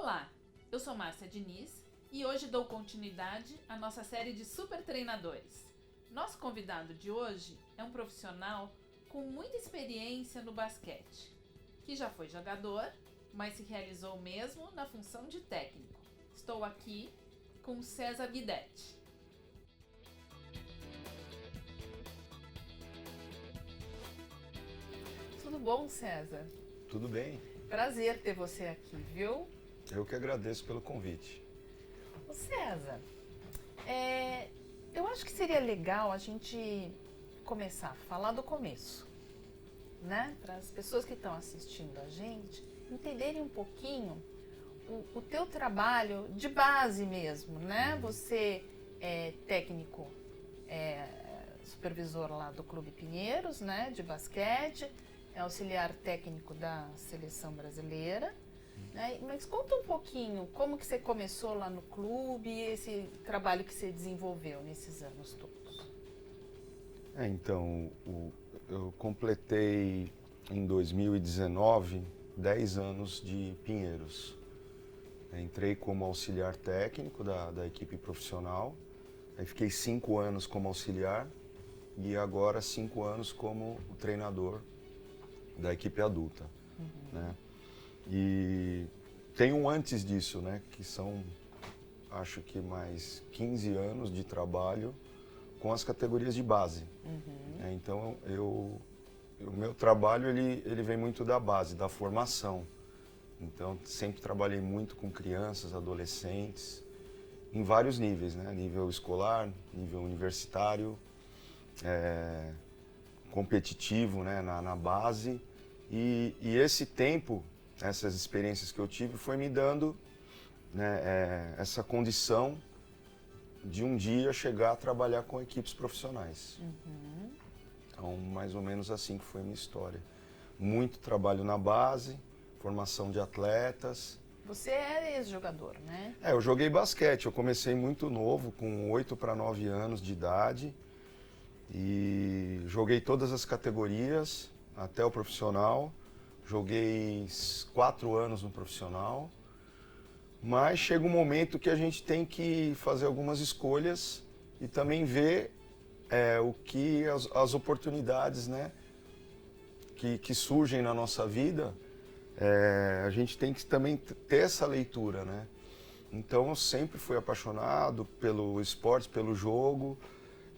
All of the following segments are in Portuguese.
Olá, eu sou Márcia Diniz e hoje dou continuidade à nossa série de super treinadores. Nosso convidado de hoje é um profissional com muita experiência no basquete, que já foi jogador, mas se realizou mesmo na função de técnico. Estou aqui com César Guidetti. Tudo bom, César? Tudo bem. Prazer ter você aqui, viu? Eu que agradeço pelo convite. Ô César, eu acho que seria legal a gente começar a falar do começo, né? Para as pessoas que estão assistindo a gente entenderem um pouquinho o teu trabalho de base mesmo, né? Você é técnico, supervisor lá do Clube Pinheiros, né? De basquete, é auxiliar técnico da seleção brasileira. Né? Mas conta um pouquinho como que você começou lá no clube e esse trabalho que você desenvolveu nesses anos todos. Então, eu completei em 2019 10 anos de Pinheiros. Entrei como auxiliar técnico da equipe profissional, aí fiquei 5 anos como auxiliar e agora 5 anos como o treinador da equipe adulta. Né? E tem um antes disso, né, que são, acho que mais 15 anos de trabalho com as categorias de base. Então, o meu trabalho ele vem muito da base, da formação. Então, sempre trabalhei muito com crianças, adolescentes, em vários níveis, né, nível escolar, nível universitário, competitivo, né, na base. E esse tempo, essas experiências que eu tive, foi me dando, né, essa condição de um dia chegar a trabalhar com equipes profissionais. Então, mais ou menos assim que foi a minha história. Muito trabalho na base, formação de atletas. Você é ex-jogador, né? Eu joguei basquete. Eu comecei muito novo, com 8 para 9 anos de idade. E joguei todas as categorias, até o profissional. Joguei 4 anos no profissional, mas chega um momento que a gente tem que fazer algumas escolhas e também ver o que as oportunidades, né, que surgem na nossa vida, a gente tem que também ter essa leitura, né? Então eu sempre fui apaixonado pelo esporte, pelo jogo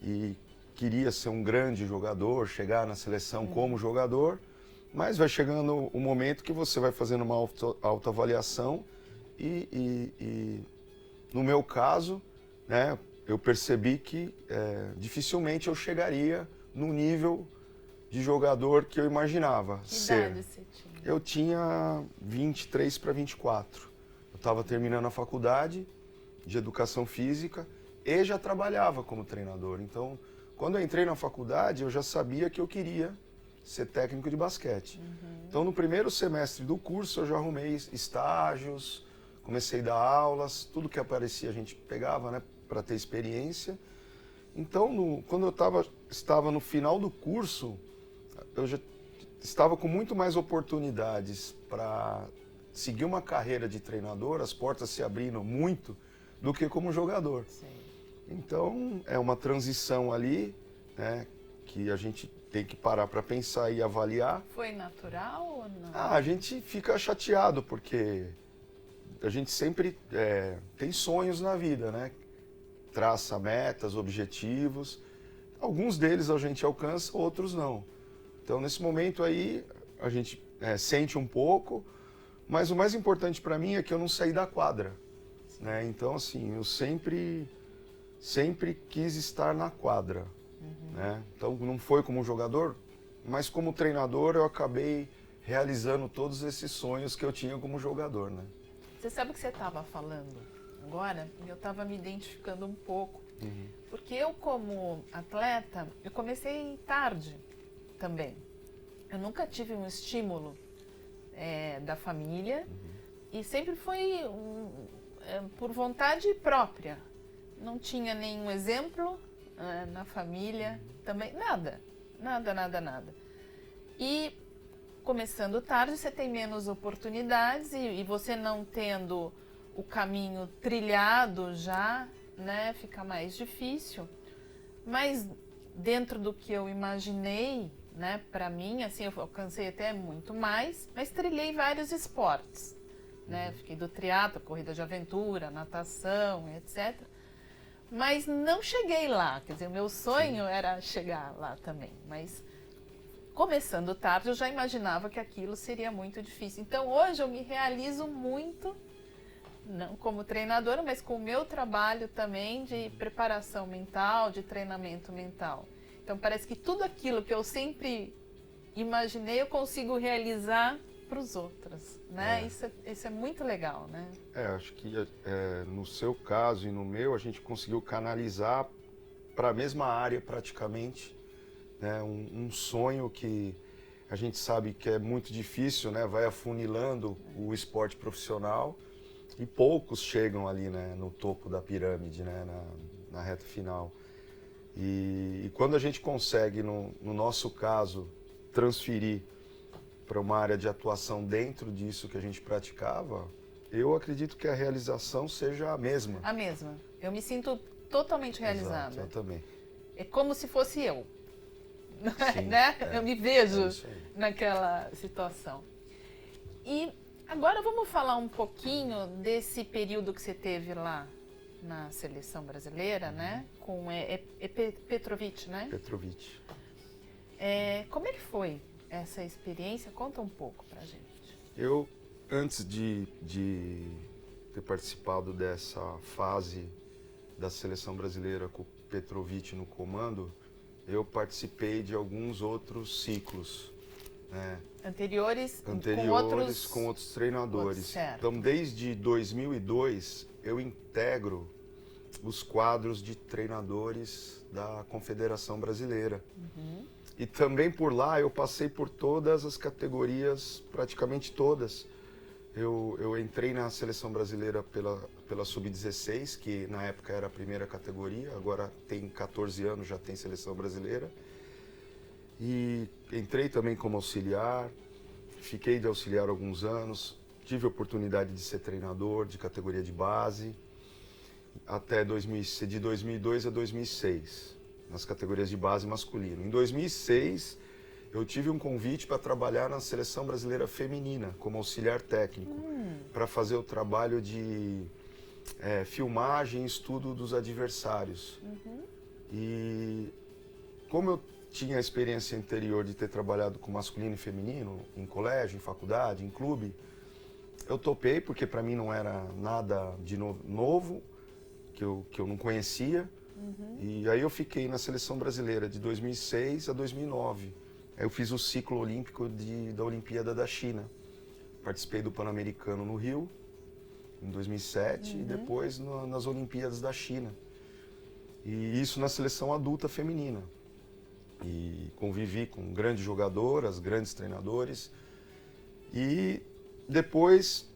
e queria ser um grande jogador, chegar na seleção como jogador. Mas vai chegando o momento que você vai fazendo uma autoavaliação e no meu caso, né, eu percebi que dificilmente eu chegaria no nível de jogador que eu imaginava ser. Que idade você tinha? Eu tinha 23 para 24. Eu estava terminando a faculdade de educação física e já trabalhava como treinador. Então, quando eu entrei na faculdade, eu já sabia que eu queria ser técnico de basquete. Então, no primeiro semestre do curso, eu já arrumei estágios, comecei a dar aulas, tudo que aparecia a gente pegava, né, para ter experiência. Então, quando eu estava no final do curso, eu já estava com muito mais oportunidades para seguir uma carreira de treinador, as portas se abrindo muito, do que como jogador. Sim. Então, é uma transição ali, né, que a gente tem que parar para pensar e avaliar. Foi natural ou não? A gente fica chateado, porque a gente sempre tem sonhos na vida, né? Traça metas, objetivos. Alguns deles a gente alcança, outros não. Então, nesse momento aí, a gente sente um pouco, mas o mais importante para mim é que eu não saí da quadra. Né? Então, assim, eu sempre quis estar na quadra. Né? Então, não foi como jogador, mas como treinador eu acabei realizando todos esses sonhos que eu tinha como jogador. Né? Você sabe o que você estava falando agora? Eu estava me identificando um pouco. Porque eu, como atleta, eu comecei tarde também. Eu nunca tive um estímulo da família e sempre foi por vontade própria. Não tinha nenhum exemplo na família também, nada. E começando tarde, você tem menos oportunidades e você não tendo o caminho trilhado já, né, fica mais difícil. Mas dentro do que eu imaginei, né, para mim, assim, eu alcancei até muito mais, mas trilhei vários esportes, né? Fiquei do triatlo, corrida de aventura, natação, etc. Mas não cheguei lá, quer dizer, o meu sonho era chegar lá também, mas começando tarde eu já imaginava que aquilo seria muito difícil. Então hoje eu me realizo muito, não como treinadora, mas com o meu trabalho também de preparação mental, de treinamento mental. Então parece que tudo aquilo que eu sempre imaginei eu consigo realizar para os outros, né? Isso é muito legal, né? Acho que no seu caso e no meu, a gente conseguiu canalizar para a mesma área praticamente, né? Um sonho que a gente sabe que é muito difícil, né? Vai afunilando o esporte profissional e poucos chegam ali, né? No topo da pirâmide, né? Na reta final. E quando a gente consegue, no nosso caso, transferir para uma área de atuação dentro disso que a gente praticava, eu acredito que a realização seja a mesma. A mesma. Eu me sinto totalmente realizada. Exato, eu também. É como se fosse eu. Sim, né? Eu me vejo isso aí. naquela situação. E agora vamos falar um pouquinho desse período que você teve lá na seleção brasileira, né? Com Petrovic, né? Petrovic. Como é que foi essa experiência? Conta um pouco pra gente. Eu, antes de ter participado dessa fase da seleção brasileira com o Petrovic no comando, eu participei de alguns outros ciclos, né? Anteriores com outros treinadores. Certo. Então, desde 2002, eu integro os quadros de treinadores da Confederação Brasileira. E também por lá eu passei por todas as categorias, praticamente todas. Eu entrei na seleção brasileira pela Sub-16, que na época era a primeira categoria, agora tem 14 anos, já tem seleção brasileira. E entrei também como auxiliar, fiquei de auxiliar alguns anos, tive a oportunidade de ser treinador de categoria de base, até de 2002 a 2006, nas categorias de base masculino. Em 2006, eu tive um convite para trabalhar na seleção brasileira feminina, como auxiliar técnico, para fazer o trabalho de filmagem e estudo dos adversários. E como eu tinha a experiência anterior de ter trabalhado com masculino e feminino, em colégio, em faculdade, em clube, eu topei, porque para mim não era nada de novo, que eu não conhecia. E aí eu fiquei na seleção brasileira de 2006 a 2009. Aí eu fiz o ciclo olímpico da Olimpíada da China. Participei do Pan-Americano no Rio, em 2007, e depois nas Olimpíadas da China. E isso na seleção adulta feminina. E convivi com grandes jogadoras, grandes treinadores. E depois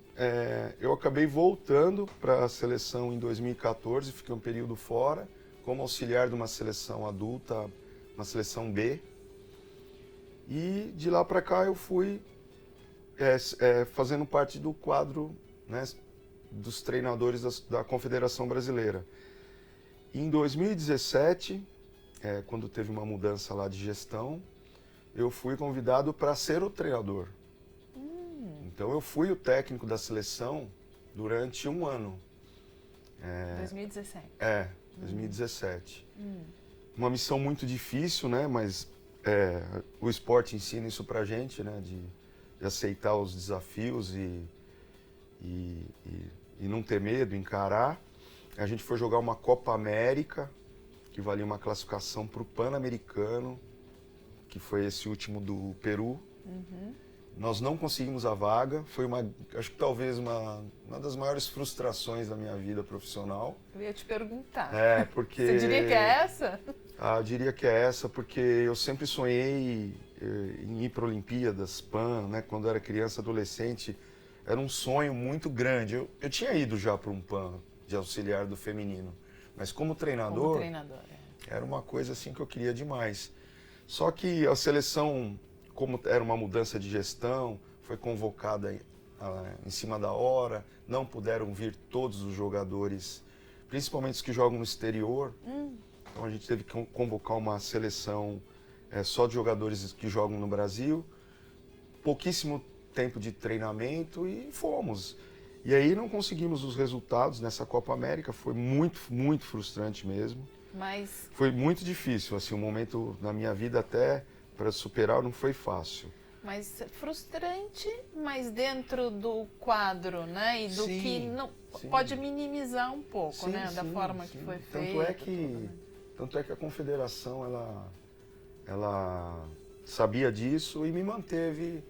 eu acabei voltando para a seleção em 2014, fiquei um período fora, como auxiliar de uma seleção adulta, uma seleção B. E de lá para cá eu fui fazendo parte do quadro, né, dos treinadores da Confederação Brasileira. E em 2017, quando teve uma mudança lá de gestão, eu fui convidado para ser o treinador. Então eu fui o técnico da seleção durante um ano. 2017. 2017. Uma missão muito difícil, né? Mas o esporte ensina isso pra gente, né? De aceitar os desafios e não ter medo, encarar. A gente foi jogar uma Copa América, que valia uma classificação para o Pan-Americano, que foi esse último do Peru. Nós não conseguimos a vaga, foi acho que talvez uma das maiores frustrações da minha vida profissional. Eu ia te perguntar. Porque... Você diria que é essa? Eu diria que é essa, porque eu sempre sonhei em ir para Olimpíadas, Pan, né? Quando eu era criança, adolescente, era um sonho muito grande. Eu tinha ido já para um Pan de auxiliar do feminino, mas como treinador, era uma coisa assim que eu queria demais. Só que a seleção como era uma mudança de gestão, foi convocada em cima da hora, não puderam vir todos os jogadores, principalmente os que jogam no exterior. Então a gente teve que convocar uma seleção só de jogadores que jogam no Brasil, pouquíssimo tempo de treinamento e fomos. E aí não conseguimos os resultados nessa Copa América, foi muito, muito frustrante mesmo. Mas Foi muito difícil, assim, um momento na minha vida até para superar não foi fácil. Mas frustrante, mas dentro do quadro, né? E do Sim, que não sim. pode minimizar um pouco, Sim, né? Da sim, forma sim. que foi Tanto feito. é que, tanto é que a confederação ela sabia disso e me manteve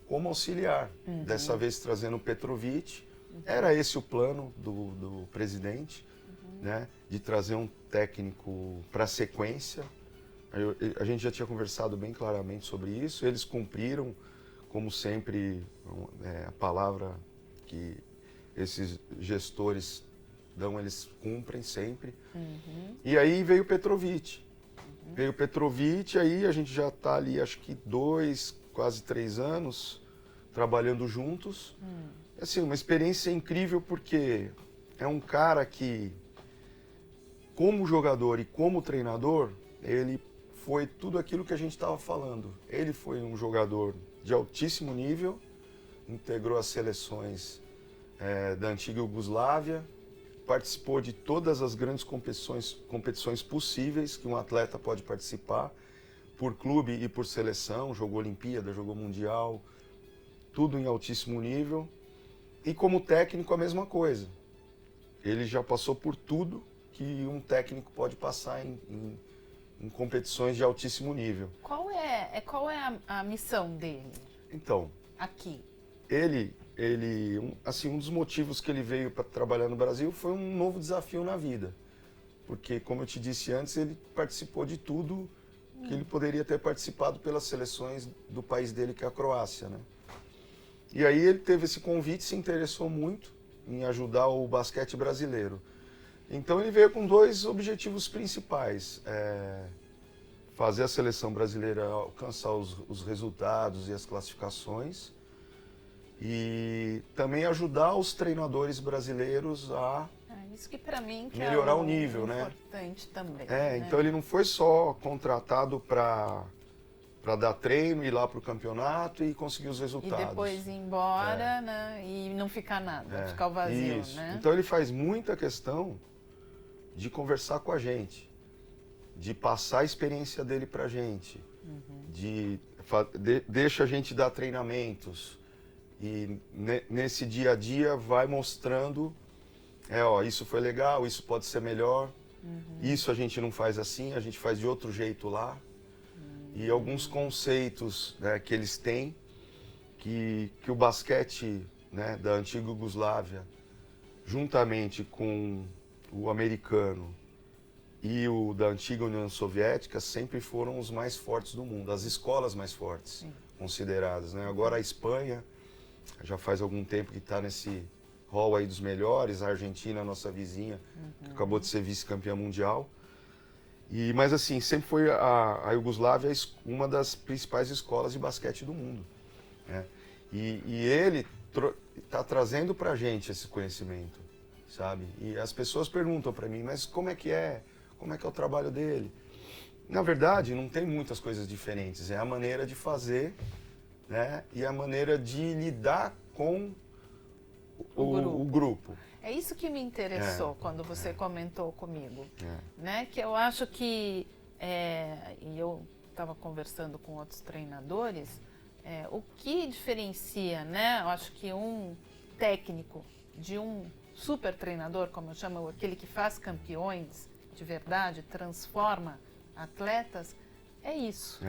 como auxiliar. Dessa vez trazendo o Petrovic. Era esse o plano do presidente, né? De trazer um técnico para a sequência. A gente já tinha conversado bem claramente sobre isso. Eles cumpriram, como sempre, a palavra que esses gestores dão, eles cumprem sempre. E aí veio o Petrovic. Veio o Petrovic, aí a gente já está ali, acho que 2, quase 3 anos, trabalhando juntos. Assim, uma experiência incrível porque é um cara que, como jogador e como treinador, ele foi tudo aquilo que a gente estava falando. Ele foi um jogador de altíssimo nível, integrou as seleções da antiga Iugoslávia, participou de todas as grandes competições possíveis que um atleta pode participar, por clube e por seleção, jogou Olimpíada, jogou Mundial, tudo em altíssimo nível. E como técnico a mesma coisa. Ele já passou por tudo que um técnico pode passar em competições de altíssimo nível. Qual é a missão dele Então, aqui? um dos motivos que ele veio para trabalhar no Brasil foi um novo desafio na vida. Porque, como eu te disse antes, ele participou de tudo que ele poderia ter participado pelas seleções do país dele, que é a Croácia, né? E aí ele teve esse convite, se interessou muito em ajudar o basquete brasileiro. Então ele veio com 2 objetivos principais. Fazer a seleção brasileira alcançar os resultados e as classificações. E também ajudar os treinadores brasileiros a Isso que para mim que melhorar é o nível, importante também. Então ele não foi só contratado para dar treino, ir lá para o campeonato e conseguir os resultados. E depois ir embora, né? E não ficar nada, ficar o vazio, isso. né? Então ele faz muita questão de conversar com a gente, de passar a experiência dele para a gente, deixa a gente dar treinamentos e nesse dia a dia vai mostrando, isso foi legal, isso pode ser melhor, isso a gente não faz assim, a gente faz de outro jeito lá. E alguns conceitos, né, que eles têm, que o basquete, né, da antiga Iugoslávia, juntamente com o americano e o da antiga União Soviética, sempre foram os mais fortes do mundo, as escolas mais fortes, consideradas, né? Agora a Espanha, já faz algum tempo que está nesse hall aí dos melhores, a Argentina, nossa vizinha, que acabou de ser vice-campeã mundial. Mas assim, sempre foi a Iugoslávia uma das principais escolas de basquete do mundo, né? E ele está trazendo para a gente esse conhecimento, sabe? E as pessoas perguntam para mim, mas como é que é o trabalho dele? Na verdade, não tem muitas coisas diferentes, é a maneira de fazer, né? E a maneira de lidar com o grupo. É isso que me interessou quando você comentou comigo, né? Que eu acho que, e eu estava conversando com outros treinadores, o que diferencia, né? Eu acho que um técnico de um super treinador, como eu chamo, aquele que faz campeões de verdade, transforma atletas, é isso,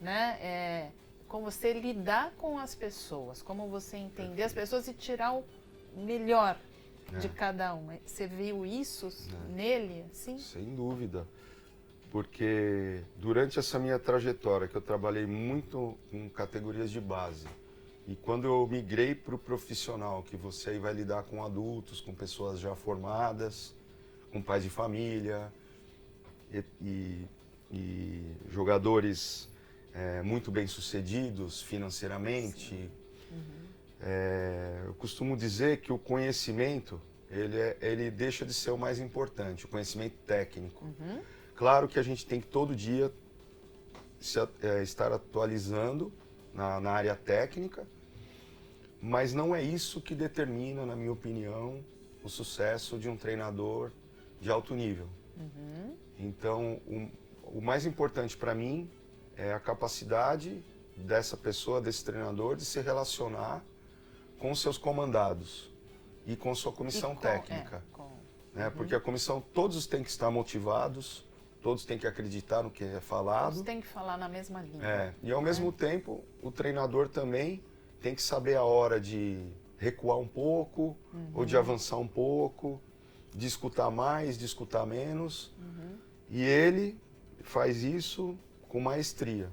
né? Como você lidar com as pessoas, como você entender as pessoas e tirar o melhor de cada um. Você viu isso nele, assim? Sem dúvida, porque durante essa minha trajetória, que eu trabalhei muito com categorias de base, e quando eu migrei para o profissional, que você aí vai lidar com adultos, com pessoas já formadas, com pais de família e jogadores muito bem-sucedidos financeiramente. Eu costumo dizer que o conhecimento, ele deixa de ser o mais importante, o conhecimento técnico. Claro que a gente tem que todo dia estar atualizando na área técnica, mas não é isso que determina, na minha opinião, o sucesso de um treinador de alto nível. Então, o mais importante para mim é a capacidade dessa pessoa, desse treinador, de se relacionar com os seus comandados e com sua comissão técnica. Né? Porque a comissão, todos têm que estar motivados, todos têm que acreditar no que é falado. Todos têm que falar na mesma língua. E ao mesmo tempo, o treinador também tem que saber a hora de recuar um pouco, ou de avançar um pouco, de escutar mais, de escutar menos. E ele faz isso com maestria.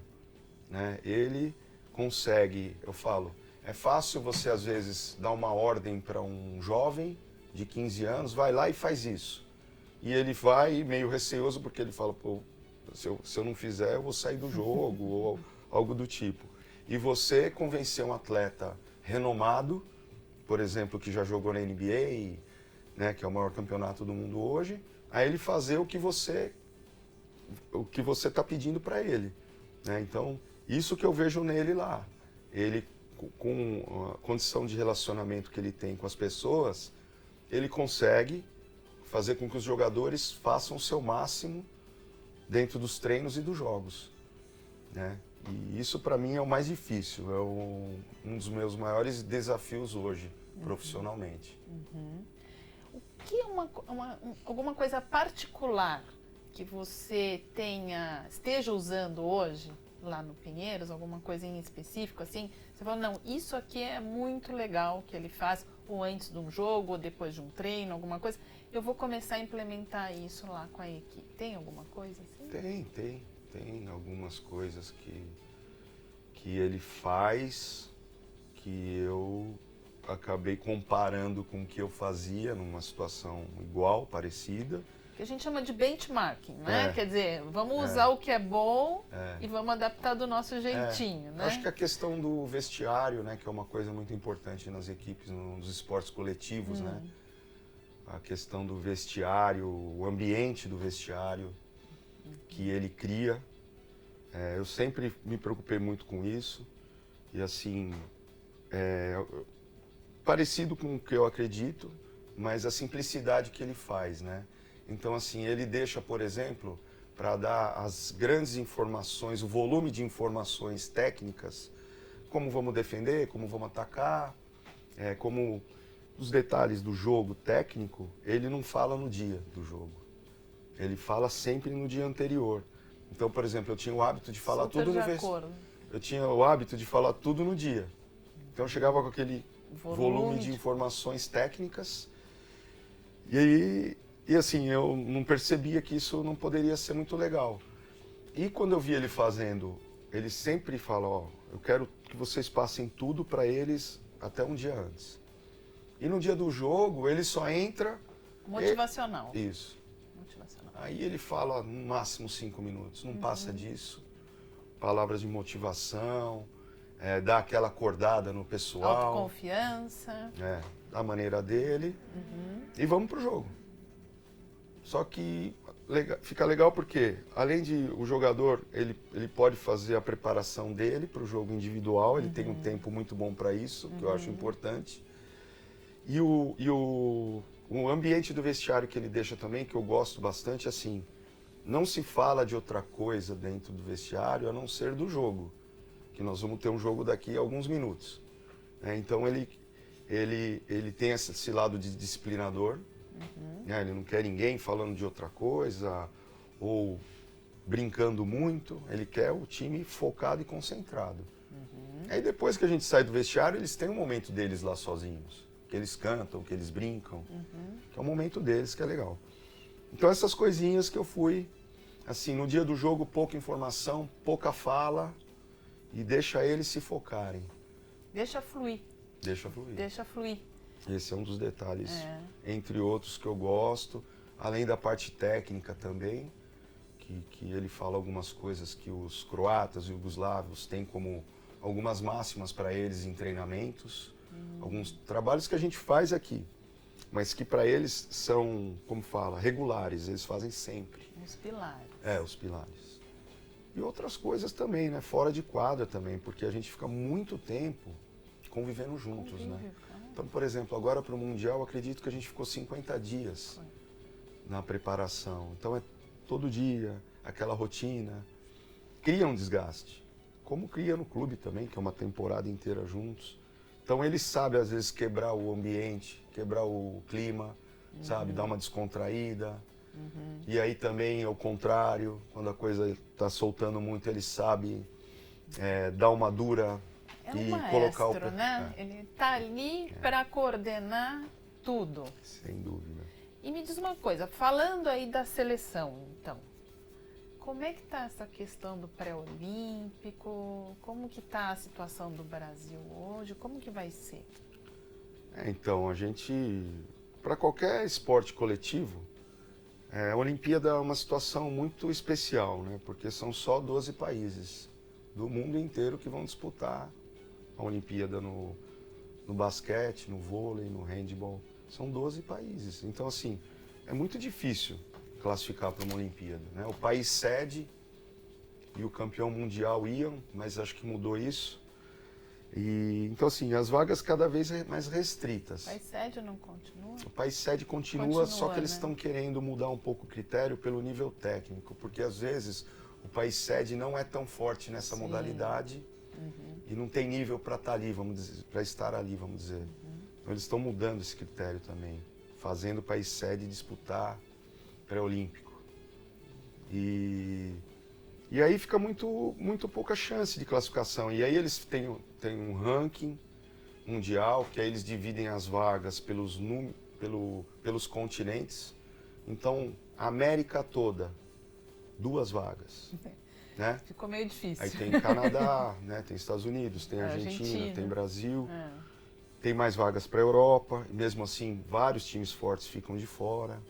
Né? Ele consegue, eu falo, é fácil você às vezes dar uma ordem para um jovem de 15 anos, vai lá e faz isso. E ele vai meio receoso porque ele fala, pô, se eu não fizer eu vou sair do jogo, ou algo do tipo. E você convencer um atleta renomado, por exemplo, que já jogou na NBA, né, que é o maior campeonato do mundo hoje, a ele fazer o que você está pedindo para ele. Né? Então, isso que eu vejo nele lá. Ele, com a condição de relacionamento que ele tem com as pessoas, ele consegue fazer com que os jogadores façam o seu máximo dentro dos treinos e dos jogos. Né? E isso, para mim, é o mais difícil, é um dos meus maiores desafios hoje, profissionalmente. O que é alguma coisa particular que você esteja usando hoje lá no Pinheiros, alguma coisa em específico, assim? Você fala, não, isso aqui é muito legal que ele faz, ou antes de um jogo, ou depois de um treino, alguma coisa. Eu vou começar a implementar isso lá com a equipe. Tem alguma coisa assim? Tem algumas coisas que ele faz que eu acabei comparando com o que eu fazia numa situação igual, parecida. Que a gente chama de benchmarking, né? Quer dizer, vamos usar o que é bom e vamos adaptar do nosso jeitinho, né? Acho que a questão do vestiário, né, que é uma coisa muito importante nas equipes, nos esportes coletivos, né? A questão do vestiário, o ambiente do vestiário que ele cria. Eu sempre me preocupei muito com isso. E assim, parecido com o que eu acredito, mas a simplicidade que ele faz, né? Então, assim, ele deixa, por exemplo, para dar as grandes informações, o volume de informações técnicas, como vamos defender, como vamos atacar, como os detalhes do jogo técnico, ele não fala no dia do jogo. Ele fala sempre no dia anterior. Então, por exemplo, eu tinha o hábito de falar tudo no vestiário. Eu tinha o hábito de falar tudo no dia. Então, eu chegava com aquele volume de informações técnicas e assim, eu não percebia que isso não poderia ser muito legal. E quando eu vi ele fazendo, ele sempre fala, ó, eu quero que vocês passem tudo para eles até um dia antes. E no dia do jogo, ele só entra... Motivacional. Isso. Motivacional. Aí ele fala no máximo 5 minutos, não passa disso. Palavras de motivação, dá aquela acordada no pessoal. Autoconfiança. Da maneira dele. E vamos pro jogo. Só que fica legal porque, além de o jogador, ele pode fazer a preparação dele para o jogo individual, ele tem um tempo muito bom para isso, que eu acho importante. E o ambiente do vestiário que ele deixa também, que eu gosto bastante, assim, não se fala de outra coisa dentro do vestiário a não ser do jogo, que nós vamos ter um jogo daqui a alguns minutos. Então ele tem esse lado de disciplinador, ele não quer ninguém falando de outra coisa ou brincando muito, ele quer o time focado e concentrado. Aí depois que a gente sai do vestiário, eles têm um momento deles lá sozinhos, que eles cantam, que eles brincam, que é o momento deles que é legal. Então essas coisinhas que eu fui, assim, no dia do jogo, pouca informação, pouca fala e deixa eles se focarem. Deixa fluir. Deixa fluir. Deixa fluir. Esse é um dos detalhes, entre outros, que eu gosto, além da parte técnica também, que ele fala algumas coisas que os croatas e jugoslavos têm como algumas máximas para eles em treinamentos, alguns trabalhos que a gente faz aqui, mas que para eles são, como fala, regulares, eles fazem sempre. Os pilares. Os pilares. E outras coisas também, né? Fora de quadra também, porque a gente fica muito tempo convivendo juntos, né? Então, por exemplo, agora para o Mundial, acredito que a gente ficou 50 dias na preparação. Então, é todo dia, aquela rotina. Cria um desgaste. Como cria no clube também, que é uma temporada inteira juntos. Então, ele sabe, às vezes, quebrar o ambiente, quebrar o clima, sabe? Dar uma descontraída. E aí também é o contrário, quando a coisa está soltando muito, ele sabe dar uma dura e maestro, colocar o pé. Né? Ele está ali para coordenar tudo. Sem dúvida. E me diz uma coisa, falando aí da seleção, então, como é que está essa questão do pré-olímpico? Como que está a situação do Brasil hoje? Como que vai ser? Então, a gente, para qualquer esporte coletivo, a Olimpíada é uma situação muito especial, né? Porque são só 12 países do mundo inteiro que vão disputar a Olimpíada no basquete, no vôlei, no handebol. São 12 países. Então, assim, é muito difícil classificar para uma Olimpíada, né? O país sede e o campeão mundial iam, mas acho que mudou isso. Então, assim, as vagas cada vez mais restritas. O país sede não continua? O país sede continua, só que eles estão querendo mudar um pouco o critério pelo nível técnico, porque às vezes o país sede não é tão forte nessa modalidade e não tem nível para estar ali, vamos dizer, para estar ali, vamos dizer. Então eles estão mudando esse critério também, fazendo o país sede disputar pré-olímpico. E aí fica muito pouca chance de classificação. E aí eles têm um ranking mundial, que aí eles dividem as vagas pelos continentes. Então, a América toda, 2 vagas. Né? Ficou meio difícil. Aí tem Canadá, né? Tem Estados Unidos, tem Argentina, tem Brasil. Tem mais vagas para a Europa. E mesmo assim, vários times fortes ficam de fora.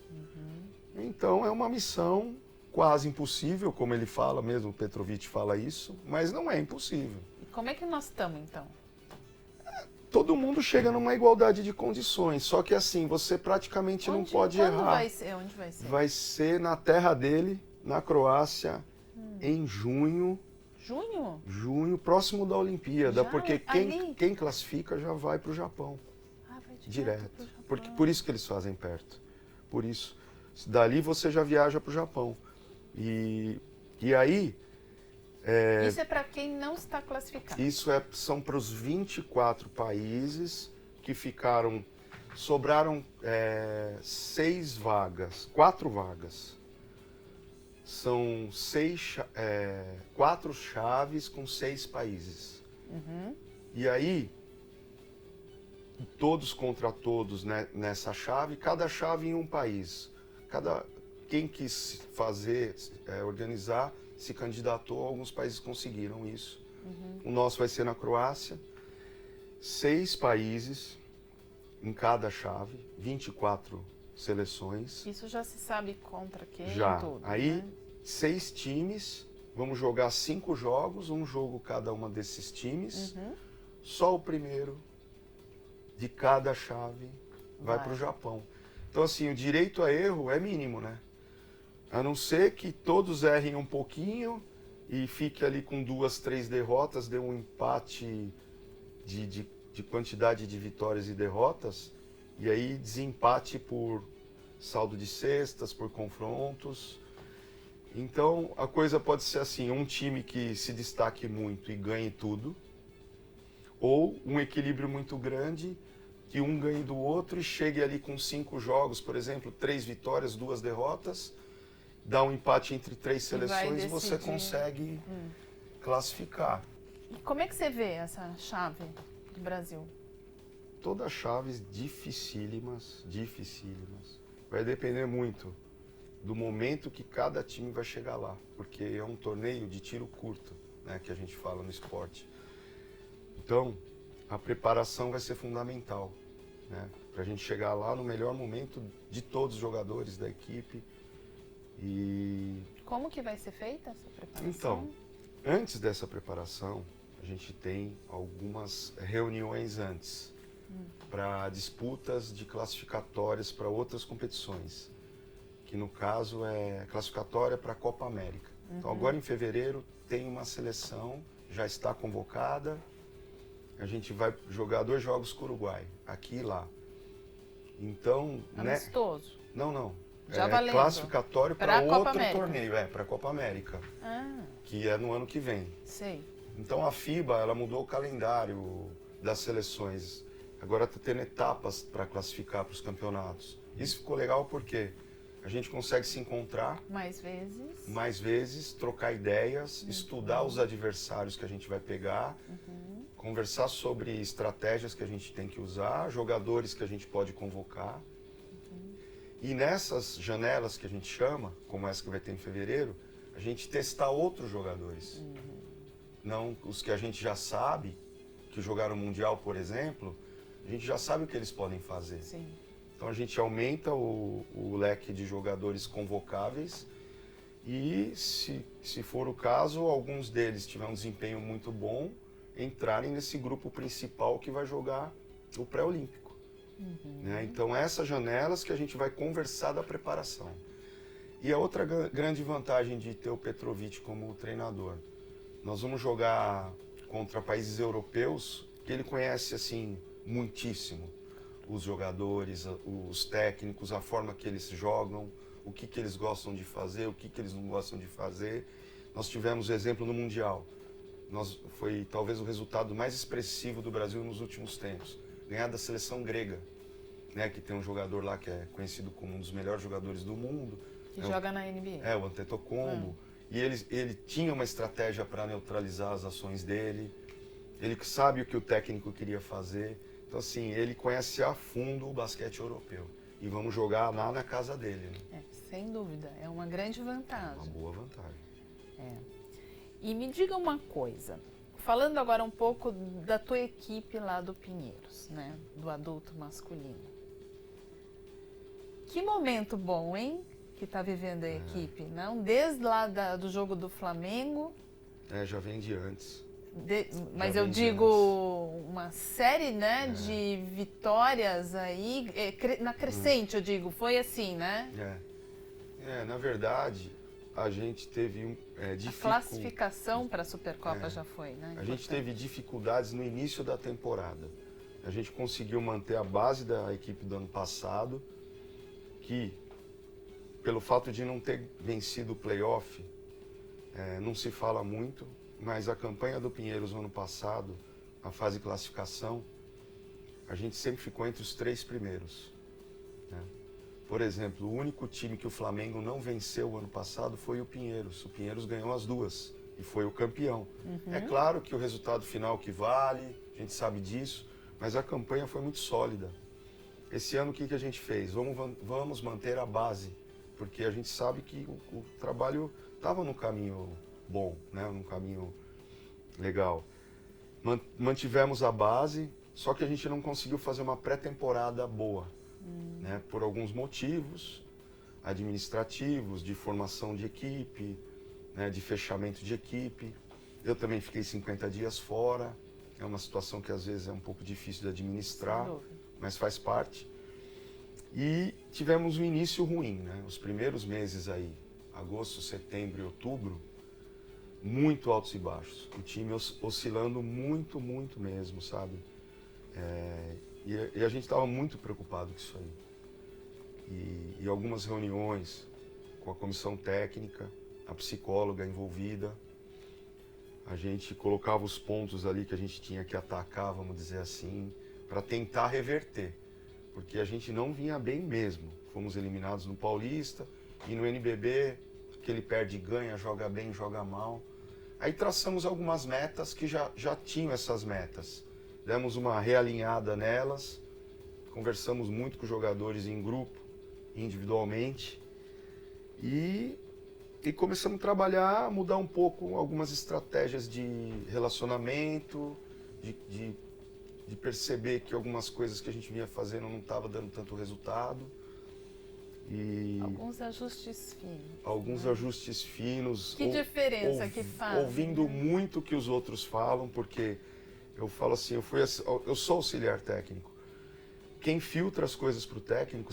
Então, é uma missão quase impossível, como ele fala mesmo, o Petrovic fala isso, mas não é impossível. E como é que nós estamos, então? Todo mundo chega numa igualdade de condições, só que assim, você praticamente não pode errar. Vai ser? Onde vai ser? Vai ser na terra dele, na Croácia, em junho. Junho? Junho, próximo da Olimpíada, Já? porque quem classifica já vai para o Japão. Vai direto. pro Japão. Porque, por isso que eles fazem perto. Por isso. Dali você já viaja para o Japão. E aí... Isso é para quem não está classificado? Isso são para os 24 países que ficaram... Sobraram 6 vagas, 4 vagas. São 4 chaves com 6 países. E aí, todos contra todos, né, nessa chave, cada chave em um país. Quem quis organizar, se candidatou, alguns países conseguiram isso. O nosso vai ser na Croácia, 6 países em cada chave, 24 seleções. Isso já se sabe contra quem? Já. Tudo, Aí, né? 6 times, vamos jogar 5 jogos, um jogo cada uma desses times. Só o primeiro de cada chave vai para o Japão. Então, assim, o direito a erro é mínimo, né? A não ser que todos errem um pouquinho e fique ali com 2, 3 derrotas, dê um empate de quantidade de vitórias e derrotas, e aí desempate por saldo de cestas, por confrontos. Então, a coisa pode ser assim, um time que se destaque muito e ganhe tudo, ou um equilíbrio muito grande, que um ganhe do outro e chegue ali com 5 jogos, por exemplo, 3 vitórias, 2 derrotas, dá um empate entre 3 seleções e você consegue classificar. E como é que você vê essa chave do Brasil? Todas chaves dificílimas. Vai depender muito do momento que cada time vai chegar lá, porque é um torneio de tiro curto, né, que a gente fala no esporte. Então, a preparação vai ser fundamental, né, para a gente chegar lá no melhor momento de todos os jogadores da equipe. como que vai ser feita essa preparação? Então, antes dessa preparação, a gente tem algumas reuniões antes para disputas de classificatórias para outras competições, que no caso é classificatória para a Copa América. Então agora em fevereiro tem uma seleção, já está convocada, a gente vai jogar 2 jogos com o Uruguai, aqui e lá. Então, amistoso? Não. Já valendo. Classificatório para outro torneio, para a Copa América, que é no ano que vem. Sei. Então a FIBA, ela mudou o calendário das seleções. Agora está tendo etapas para classificar para os campeonatos. Isso ficou legal porque a gente consegue se encontrar mais vezes, trocar ideias, estudar os adversários que a gente vai pegar, conversar sobre estratégias que a gente tem que usar, jogadores que a gente pode convocar. E nessas janelas que a gente chama, como essa que vai ter em fevereiro, a gente testar outros jogadores. Não os que a gente já sabe, que jogaram Mundial, por exemplo, a gente já sabe o que eles podem fazer. Sim. Então a gente aumenta o leque de jogadores convocáveis e, se for o caso, alguns deles tiverem um desempenho muito bom, entrarem nesse grupo principal que vai jogar o pré-olímpico. Né? Então essas janelas que a gente vai conversar da preparação. E a outra grande vantagem de ter o Petrovic como treinador, nós vamos jogar contra países europeus que ele conhece assim muitíssimo. Os jogadores, os técnicos, a forma que eles jogam, o que eles gostam de fazer, o que eles não gostam de fazer. Nós tivemos exemplo no Mundial. Foi talvez o resultado mais expressivo do Brasil nos últimos tempos. Ganhar da seleção grega, né, que tem um jogador lá que é conhecido como um dos melhores jogadores do mundo. Que joga na NBA. O Antetokounmpo. E ele tinha uma estratégia para neutralizar as ações dele. Ele sabe o que o técnico queria fazer. Então, assim, ele conhece a fundo o basquete europeu. E vamos jogar lá na casa dele. Né? Sem dúvida. É uma grande vantagem. Uma boa vantagem. E me diga uma coisa. Falando agora um pouco da tua equipe lá do Pinheiros, né? Do adulto masculino. Que momento bom, hein? Que está vivendo a equipe, não? Desde lá do jogo do Flamengo. Já vem de antes. Mas eu digo uma série, né, de vitórias aí, na crescente, eu digo, foi assim, né? Na verdade, a gente teve a classificação para a Supercopa já foi, né? A gente teve dificuldades no início da temporada. A gente conseguiu manter a base da equipe do ano passado, que pelo fato de não ter vencido o playoff, não se fala muito, mas a campanha do Pinheiros no ano passado, a fase de classificação, a gente sempre ficou entre os 3 primeiros. Né? Por exemplo, o único time que o Flamengo não venceu o ano passado foi o Pinheiros. O Pinheiros ganhou as 2 e foi o campeão. É claro que o resultado final que vale, a gente sabe disso, mas a campanha foi muito sólida. Esse ano o que a gente fez? Vamos manter a base, porque a gente sabe que o trabalho estava num caminho bom, né? Num caminho legal. Mantivemos a base, só que a gente não conseguiu fazer uma pré-temporada boa, né? Por alguns motivos administrativos, de formação de equipe, né? De fechamento de equipe. Eu também fiquei 50 dias fora, é uma situação que às vezes é um pouco difícil de administrar, mas faz parte. E tivemos um início ruim, né? Os primeiros meses aí, agosto, setembro e outubro, muito altos e baixos. O time oscilando muito, muito mesmo, sabe? E a gente estava muito preocupado com isso aí. E algumas reuniões com a comissão técnica, a psicóloga envolvida, a gente colocava os pontos ali que a gente tinha que atacar, vamos dizer assim, para tentar reverter. Porque a gente não vinha bem mesmo. Fomos eliminados no Paulista e no NBB, que ele perde e ganha, joga bem, joga mal. Aí traçamos algumas metas que já tinham essas metas. Demos uma realinhada nelas, conversamos muito com os jogadores em grupo, individualmente, e começamos a trabalhar, mudar um pouco algumas estratégias de relacionamento, de perceber que algumas coisas que a gente vinha fazendo não estava dando tanto resultado. E alguns ajustes finos. alguns ajustes finos. Que diferença que faz? Ouvindo muito o que os outros falam, porque eu falo assim, eu sou auxiliar técnico. Quem filtra as coisas para o técnico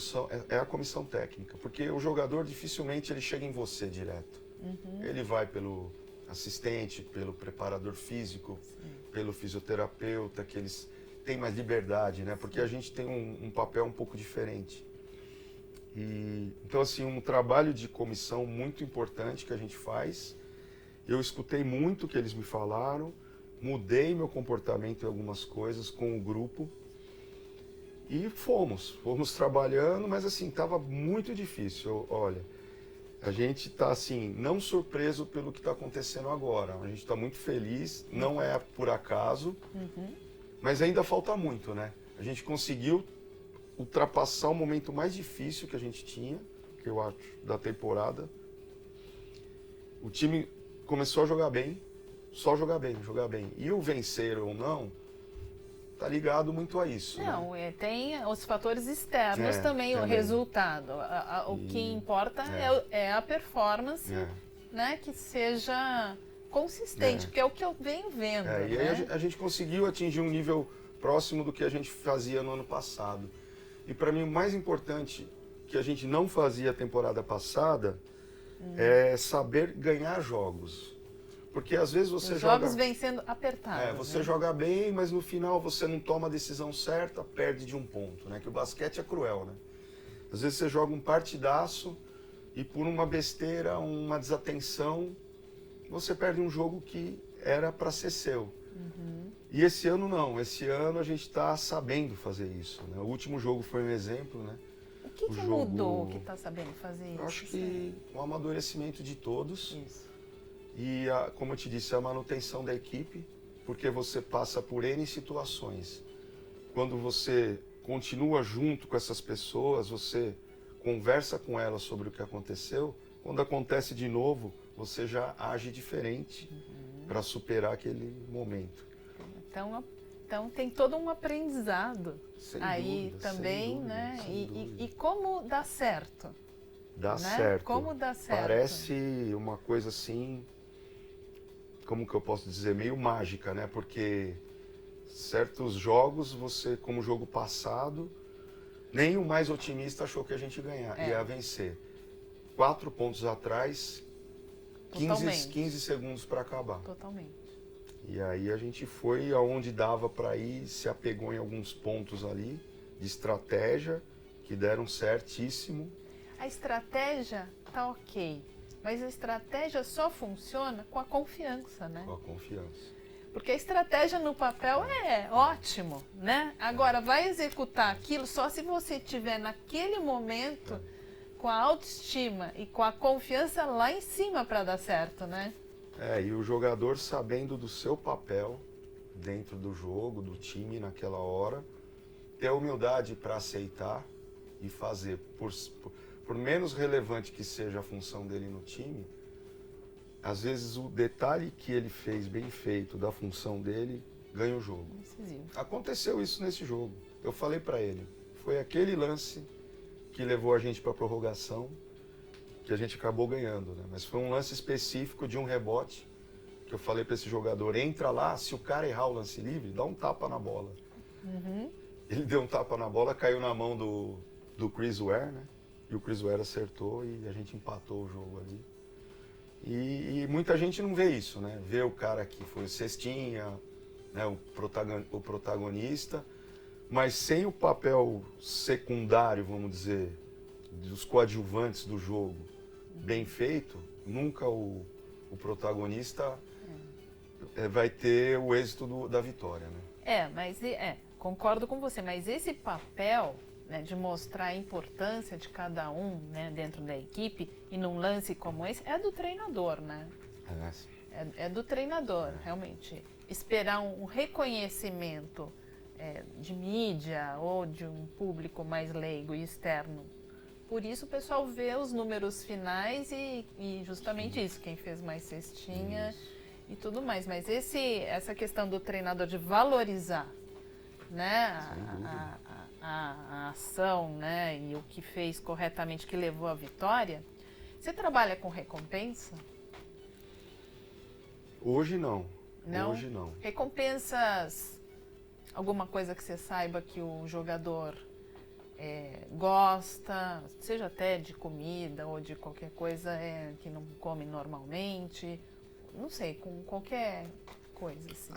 é a comissão técnica, porque o jogador dificilmente ele chega em você direto. Ele vai pelo assistente, pelo preparador físico, pelo fisioterapeuta, que eles têm mais liberdade, né? Porque a gente tem um papel um pouco diferente. Então, assim, um trabalho de comissão muito importante que a gente faz. Eu escutei muito o que eles me falaram, mudei meu comportamento em algumas coisas com o grupo e fomos trabalhando, mas assim, estava muito difícil. Olha, a gente está assim, não surpreso pelo que está acontecendo agora, a gente está muito feliz, não é por acaso, mas ainda falta muito, né? A gente conseguiu ultrapassar o momento mais difícil que a gente tinha, que eu acho, da temporada. O time começou a jogar bem, só jogar bem. E o vencer ou não, tá ligado muito a isso. Não, né? Tem os fatores externos também, o também. resultado. O que importa é a performance, né, que seja consistente, que é o que eu venho vendo. E aí a gente conseguiu atingir um nível próximo do que a gente fazia no ano passado. E para mim o mais importante que a gente não fazia a temporada passada é saber ganhar jogos. Porque às vezes você Os joga... jogos vêm sendo apertados. Você joga bem, mas no final você não toma a decisão certa, perde de um ponto, né? Que o basquete é cruel, né? Às vezes você joga um partidaço e por uma besteira, uma desatenção, você perde um jogo que era para ser seu. E esse ano não, esse ano a gente está sabendo fazer isso, né? O último jogo foi um exemplo, né? O que mudou que está sabendo fazer isso? Eu acho que o amadurecimento de todos. Isso. E, como eu te disse, a manutenção da equipe, porque você passa por N situações. Quando você continua junto com essas pessoas, você conversa com elas sobre o que aconteceu, quando acontece de novo, você já age diferente para superar aquele momento. Então tem todo um aprendizado Sem aí dúvida, também, sem dúvida, né? sem dúvida. E como dá certo? Dá né? certo. Como dá certo? Parece uma coisa assim, como que eu posso dizer, meio mágica, né? Porque certos jogos, você, como o jogo passado, nem o mais otimista achou que a gente ia vencer. 4 pontos atrás, 15 segundos para acabar. Totalmente. E aí a gente foi aonde dava para ir, se apegou em alguns pontos ali de estratégia que deram certíssimo. A estratégia tá ok, mas a estratégia só funciona com a confiança, né? Com a confiança. Porque a estratégia no papel é ótimo, né? Agora, vai executar aquilo só se você tiver naquele momento com a autoestima e com a confiança lá em cima para dar certo, né? E o jogador sabendo do seu papel dentro do jogo, do time naquela hora, ter a humildade para aceitar e fazer. Por menos relevante que seja a função dele no time, às vezes o detalhe que ele fez bem feito da função dele ganha o jogo. Decisivo. Aconteceu isso nesse jogo. Eu falei para ele, foi aquele lance que levou a gente para a prorrogação, que a gente acabou ganhando, né? Mas foi um lance específico de um rebote, que eu falei para esse jogador, entra lá, se o cara errar o lance livre, dá um tapa na bola. Ele deu um tapa na bola, caiu na mão do Chris Ware, né? E o Chris Ware acertou e a gente empatou o jogo ali. E muita gente não vê isso, né? Vê o cara que foi o cestinha, né? o protagonista, mas sem o papel secundário, vamos dizer, dos coadjuvantes do jogo bem feito, nunca o protagonista vai ter o êxito da vitória, né? Concordo com você, mas esse papel, né, de mostrar a importância de cada um, né, dentro da equipe e num lance como esse, é do treinador, né? É do treinador, realmente. Esperar um reconhecimento de mídia ou de um público mais leigo e externo. Por isso o pessoal vê os números finais e justamente isso, quem fez mais cestinha e tudo mais. Mas essa questão do treinador de valorizar, né, a ação, né, e o que fez corretamente, que levou à vitória, você trabalha com recompensa? Hoje não. Não? Hoje não. Recompensas, alguma coisa que você saiba que o jogador gosta, seja até de comida ou de qualquer coisa que não come normalmente, não sei, com qualquer coisa assim.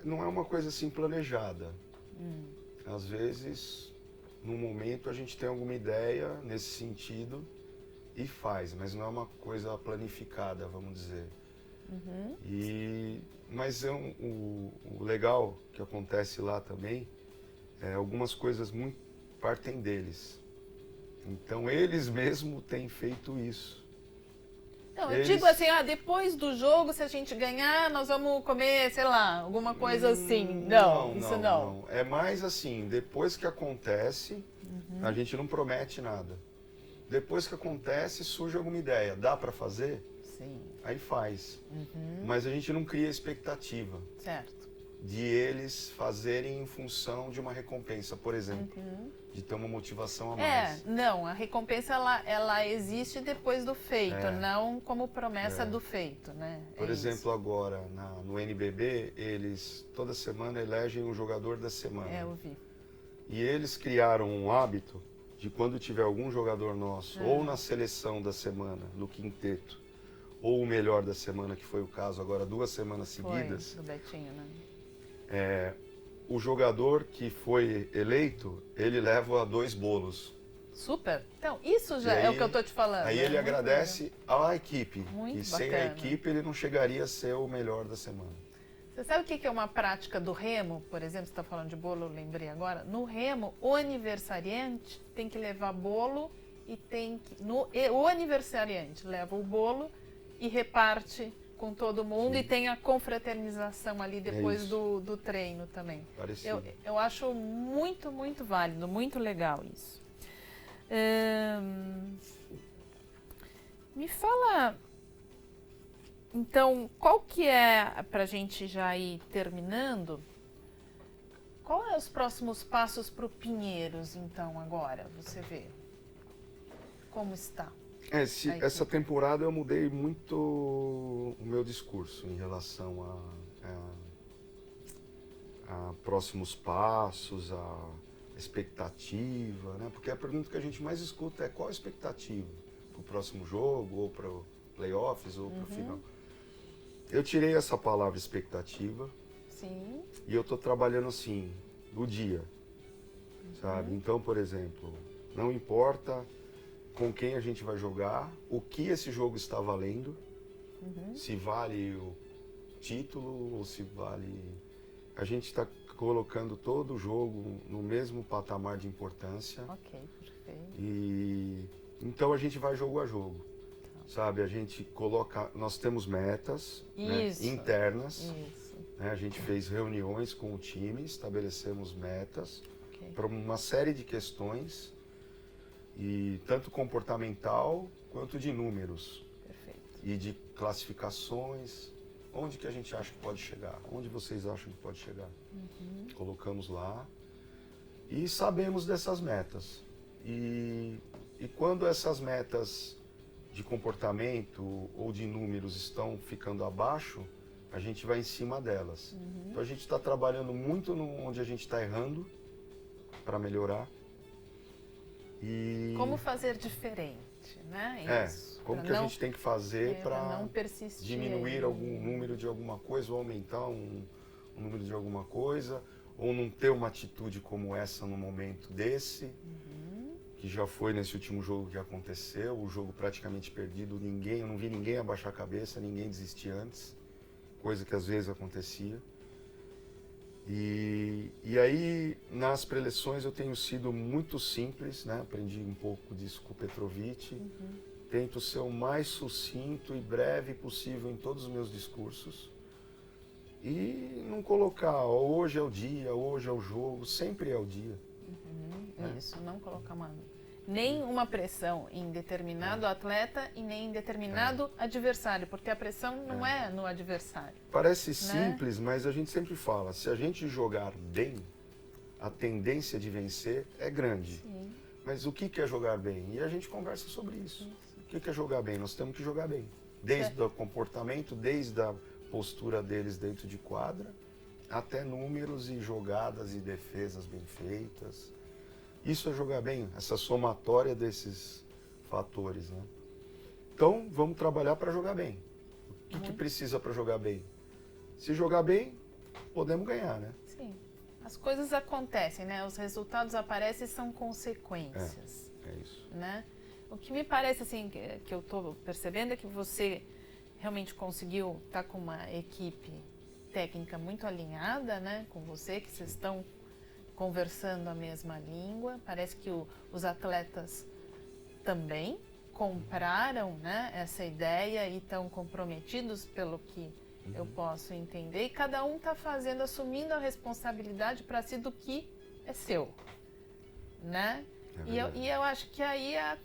Não é uma coisa assim planejada. Às vezes, no momento, a gente tem alguma ideia nesse sentido e faz, mas não é uma coisa planificada, vamos dizer. Mas o legal que acontece lá também algumas coisas muito partem deles. Então eles mesmo têm feito isso. Não, eu digo assim, depois do jogo, se a gente ganhar, nós vamos comer, sei lá, alguma coisa assim. Não, isso não. É mais assim, depois que acontece, a gente não promete nada. Depois que acontece, surge alguma ideia. Dá para fazer? Sim. Aí faz. Mas a gente não cria expectativa. Certo. De eles fazerem em função de uma recompensa, por exemplo, de ter uma motivação a mais. Não, a recompensa ela existe depois do feito, não como promessa do feito, né? Por exemplo, agora no NBB, eles toda semana elegem o jogador da semana. Eu vi. E eles criaram um hábito de quando tiver algum jogador nosso, ou na seleção da semana, no quinteto, ou o melhor da semana, que foi o caso agora 2 semanas seguidas. Foi, do Betinho, né? O jogador que foi eleito, ele leva 2 bolos. Super. Então, isso já é o que eu estou te falando. Aí ele agradece à equipe. Muito e sem bacana. a equipe ele não chegaria a ser o melhor da semana. Você sabe o que é uma prática do remo? Por exemplo, você está falando de bolo, eu lembrei agora. No remo, o aniversariante tem que levar bolo e o aniversariante leva o bolo e reparte com todo mundo. Sim. E tem a confraternização ali depois do treino também. Eu acho muito, muito válido, muito legal isso. Me fala, então, qual que é, para a gente já ir terminando, qual é os próximos passos para o Pinheiros, então, agora? Você vê como está? Essa temporada eu mudei muito o meu discurso em relação a próximos passos, a expectativa, né? Porque a pergunta que a gente mais escuta é qual a expectativa para o próximo jogo, ou para o playoffs, ou para o final. Eu tirei essa palavra expectativa. Sim. E eu estou trabalhando assim, do dia, sabe? Então, por exemplo, não importa com quem a gente vai jogar, o que esse jogo está valendo, se vale o título ou se vale... A gente está colocando todo o jogo no mesmo patamar de importância. Ok, perfeito. E então a gente vai jogo a jogo, sabe? A gente coloca... Nós temos metas, né, internas. Isso. Né? A gente fez reuniões com o time, estabelecemos metas para uma série de questões, e tanto comportamental quanto de números. Perfeito. E de classificações, onde que a gente acha que pode chegar, onde vocês acham que pode chegar. Colocamos lá e sabemos dessas metas. E quando essas metas de comportamento ou de números estão ficando abaixo, a gente vai em cima delas. Então a gente está trabalhando muito onde a gente está errando para melhorar. E como fazer diferente, né? Isso, como que a gente tem que fazer para diminuir algum número de alguma coisa, ou aumentar um número de alguma coisa, ou não ter uma atitude como essa no momento desse, que já foi nesse último jogo que aconteceu, o jogo praticamente perdido, eu não vi ninguém abaixar a cabeça, ninguém desistir antes, coisa que às vezes acontecia. E aí, nas preleções, eu tenho sido muito simples, né? Aprendi um pouco disso com o Petrovic. Tento ser o mais sucinto e breve possível em todos os meus discursos. E não colocar, hoje é o dia, hoje é o jogo, sempre é o dia. Isso, não colocar nem uma pressão em determinado atleta e nem em determinado adversário, porque a pressão não é no adversário. Parece simples, mas a gente sempre fala, se a gente jogar bem, a tendência de vencer é grande. Sim. Mas o que é jogar bem? E a gente conversa sobre isso. O que é jogar bem? Nós temos que jogar bem. Desde o comportamento, desde a postura deles dentro de quadra, até números e jogadas e defesas bem feitas. Isso é jogar bem, essa somatória desses fatores, né? Então, vamos trabalhar para jogar bem. O que precisa para jogar bem? Se jogar bem, podemos ganhar, né? Sim. As coisas acontecem, né? Os resultados aparecem e são consequências. É isso. Né? O que me parece, assim, que eu estou percebendo é que você realmente conseguiu estar com uma equipe técnica muito alinhada, né? Com você, que vocês estão conversando a mesma língua. Parece que os atletas também compraram, né, essa ideia e estão comprometidos, pelo que eu posso entender. E cada um está assumindo a responsabilidade para si do que é seu, né? E eu acho que aí a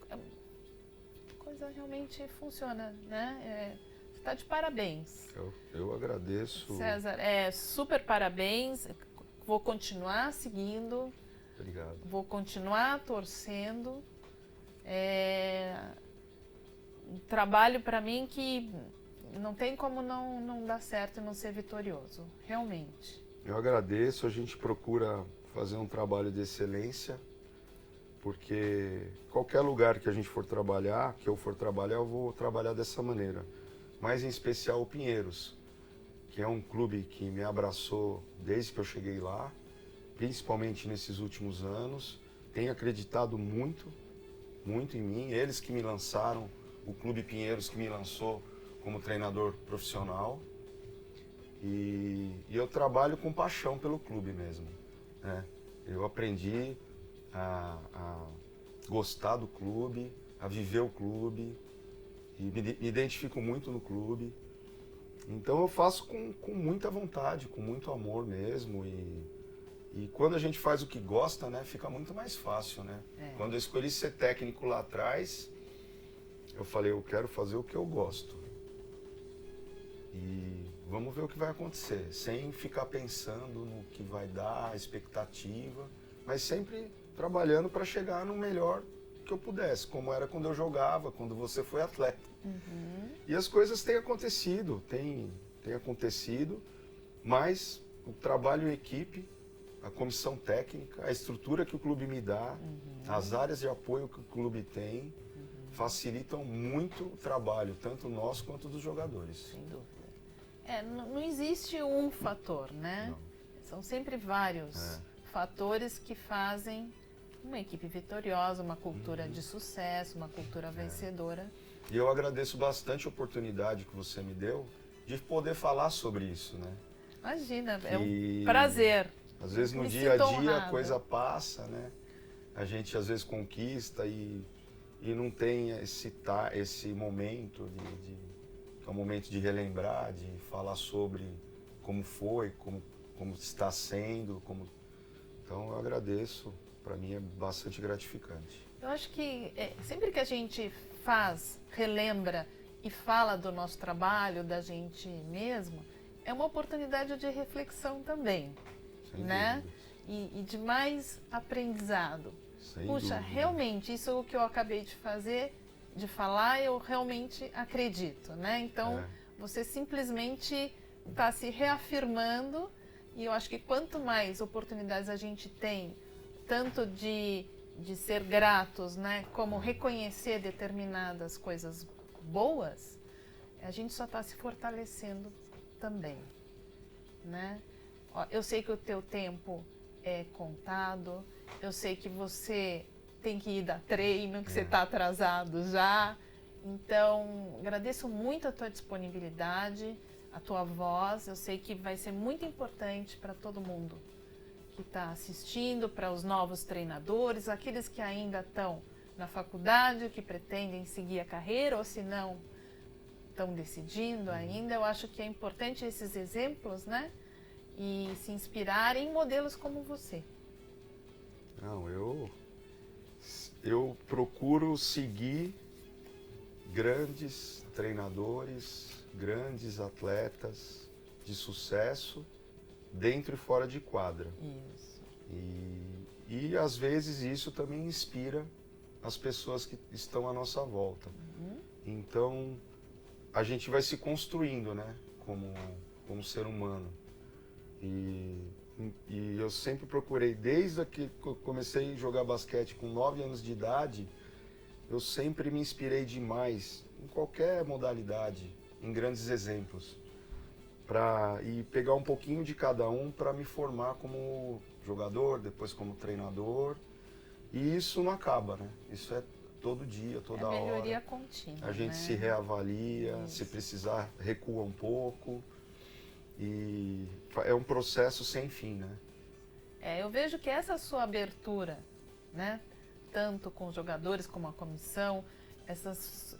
coisa realmente funciona, né? Você está de parabéns. Eu agradeço. César, super parabéns. Vou continuar seguindo. Obrigado. Vou continuar torcendo. Um trabalho para mim que não tem como não dar certo e não ser vitorioso, realmente. Eu agradeço, a gente procura fazer um trabalho de excelência, porque qualquer lugar que a gente for trabalhar, que eu for trabalhar, eu vou trabalhar dessa maneira. Mas em especial o Pinheiros, que é um clube que me abraçou desde que eu cheguei lá, principalmente nesses últimos anos, tem acreditado muito em mim, eles que me lançaram, o Clube Pinheiros que me lançou como treinador profissional, e eu trabalho com paixão pelo clube mesmo, né? Eu aprendi a gostar do clube, a viver o clube, e me identifico muito no clube. Então eu faço com muita vontade, com muito amor mesmo, e quando a gente faz o que gosta, né, fica muito mais fácil, né? Quando eu escolhi ser técnico lá atrás, eu falei, eu quero fazer o que eu gosto. E vamos ver o que vai acontecer, sem ficar pensando no que vai dar, a expectativa, mas sempre trabalhando para chegar no melhor que eu pudesse, como era quando eu jogava, quando você foi atleta. E as coisas têm acontecido, tem acontecido, mas o trabalho em equipe, a comissão técnica, a estrutura que o clube me dá, as áreas de apoio que o clube tem, facilitam muito o trabalho, tanto nosso quanto dos jogadores. Sem dúvida. Não existe um fator, né? Não. São sempre vários fatores que fazem uma equipe vitoriosa, uma cultura de sucesso, uma cultura vencedora. E eu agradeço bastante a oportunidade que você me deu de poder falar sobre isso, né? Imagina, é um prazer. Às vezes no Me dia a sinto dia honrada. a coisa passa, né? A gente às vezes conquista e não tem esse momento que é um momento de relembrar, de falar sobre como foi, como está sendo, Então eu agradeço, para mim é bastante gratificante. Eu acho que sempre que a gente relembra e fala do nosso trabalho, da gente mesmo, é uma oportunidade de reflexão também, Sem né? dúvidas. E de mais aprendizado. Sem Puxa, dúvida. realmente, isso é o que eu acabei de fazer, de falar, eu realmente acredito, né? Então, você simplesmente está se reafirmando, e eu acho que quanto mais oportunidades a gente tem, tanto de ser gratos, né, como reconhecer determinadas coisas boas, a gente só está se fortalecendo também, né? Eu sei que o teu tempo é contado, eu sei que você tem que ir dar treino, que você está atrasado já, então agradeço muito a tua disponibilidade, a tua voz, eu sei que vai ser muito importante para todo mundo que está assistindo, para os novos treinadores, aqueles que ainda estão na faculdade, que pretendem seguir a carreira, ou se não estão decidindo ainda. Eu acho que é importante esses exemplos, né? E se inspirar em modelos como você. Não, eu procuro seguir grandes treinadores, grandes atletas de sucesso, dentro e fora de quadra. Isso. E às vezes isso também inspira as pessoas que estão à nossa volta. Então a gente vai se construindo, né, como ser humano. E eu sempre procurei, desde que eu comecei a jogar basquete com 9 anos de idade, eu sempre me inspirei demais em qualquer modalidade, em grandes exemplos, e pegar um pouquinho de cada um para me formar como jogador, depois como treinador. E isso não acaba, né? Isso é todo dia, toda hora. É melhoria contínua, a gente, né? se reavalia, Isso. se precisar recua um pouco. E é um processo sem fim, né? Eu vejo que essa sua abertura, né, tanto com os jogadores como a comissão,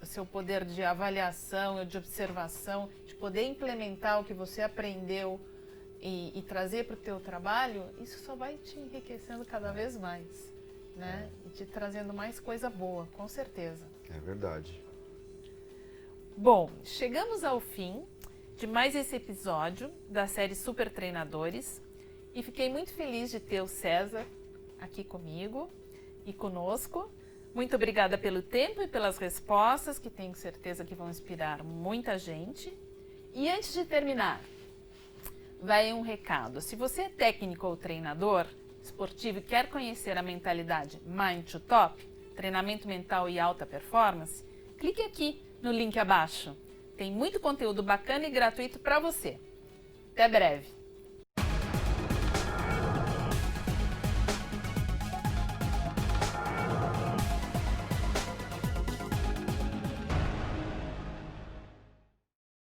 seu poder de avaliação, de observação, de poder implementar o que você aprendeu e trazer para o teu trabalho, isso só vai te enriquecendo cada vez mais, né? E te trazendo mais coisa boa, com certeza. É verdade. Bom, chegamos ao fim de mais esse episódio da série Super Treinadores e fiquei muito feliz de ter o César aqui comigo e conosco. Muito obrigada pelo tempo e pelas respostas, que tenho certeza que vão inspirar muita gente. E antes de terminar, vai um recado. Se você é técnico ou treinador esportivo e quer conhecer a mentalidade Mind to Top, treinamento mental e alta performance, clique aqui no link abaixo. Tem muito conteúdo bacana e gratuito para você. Até breve!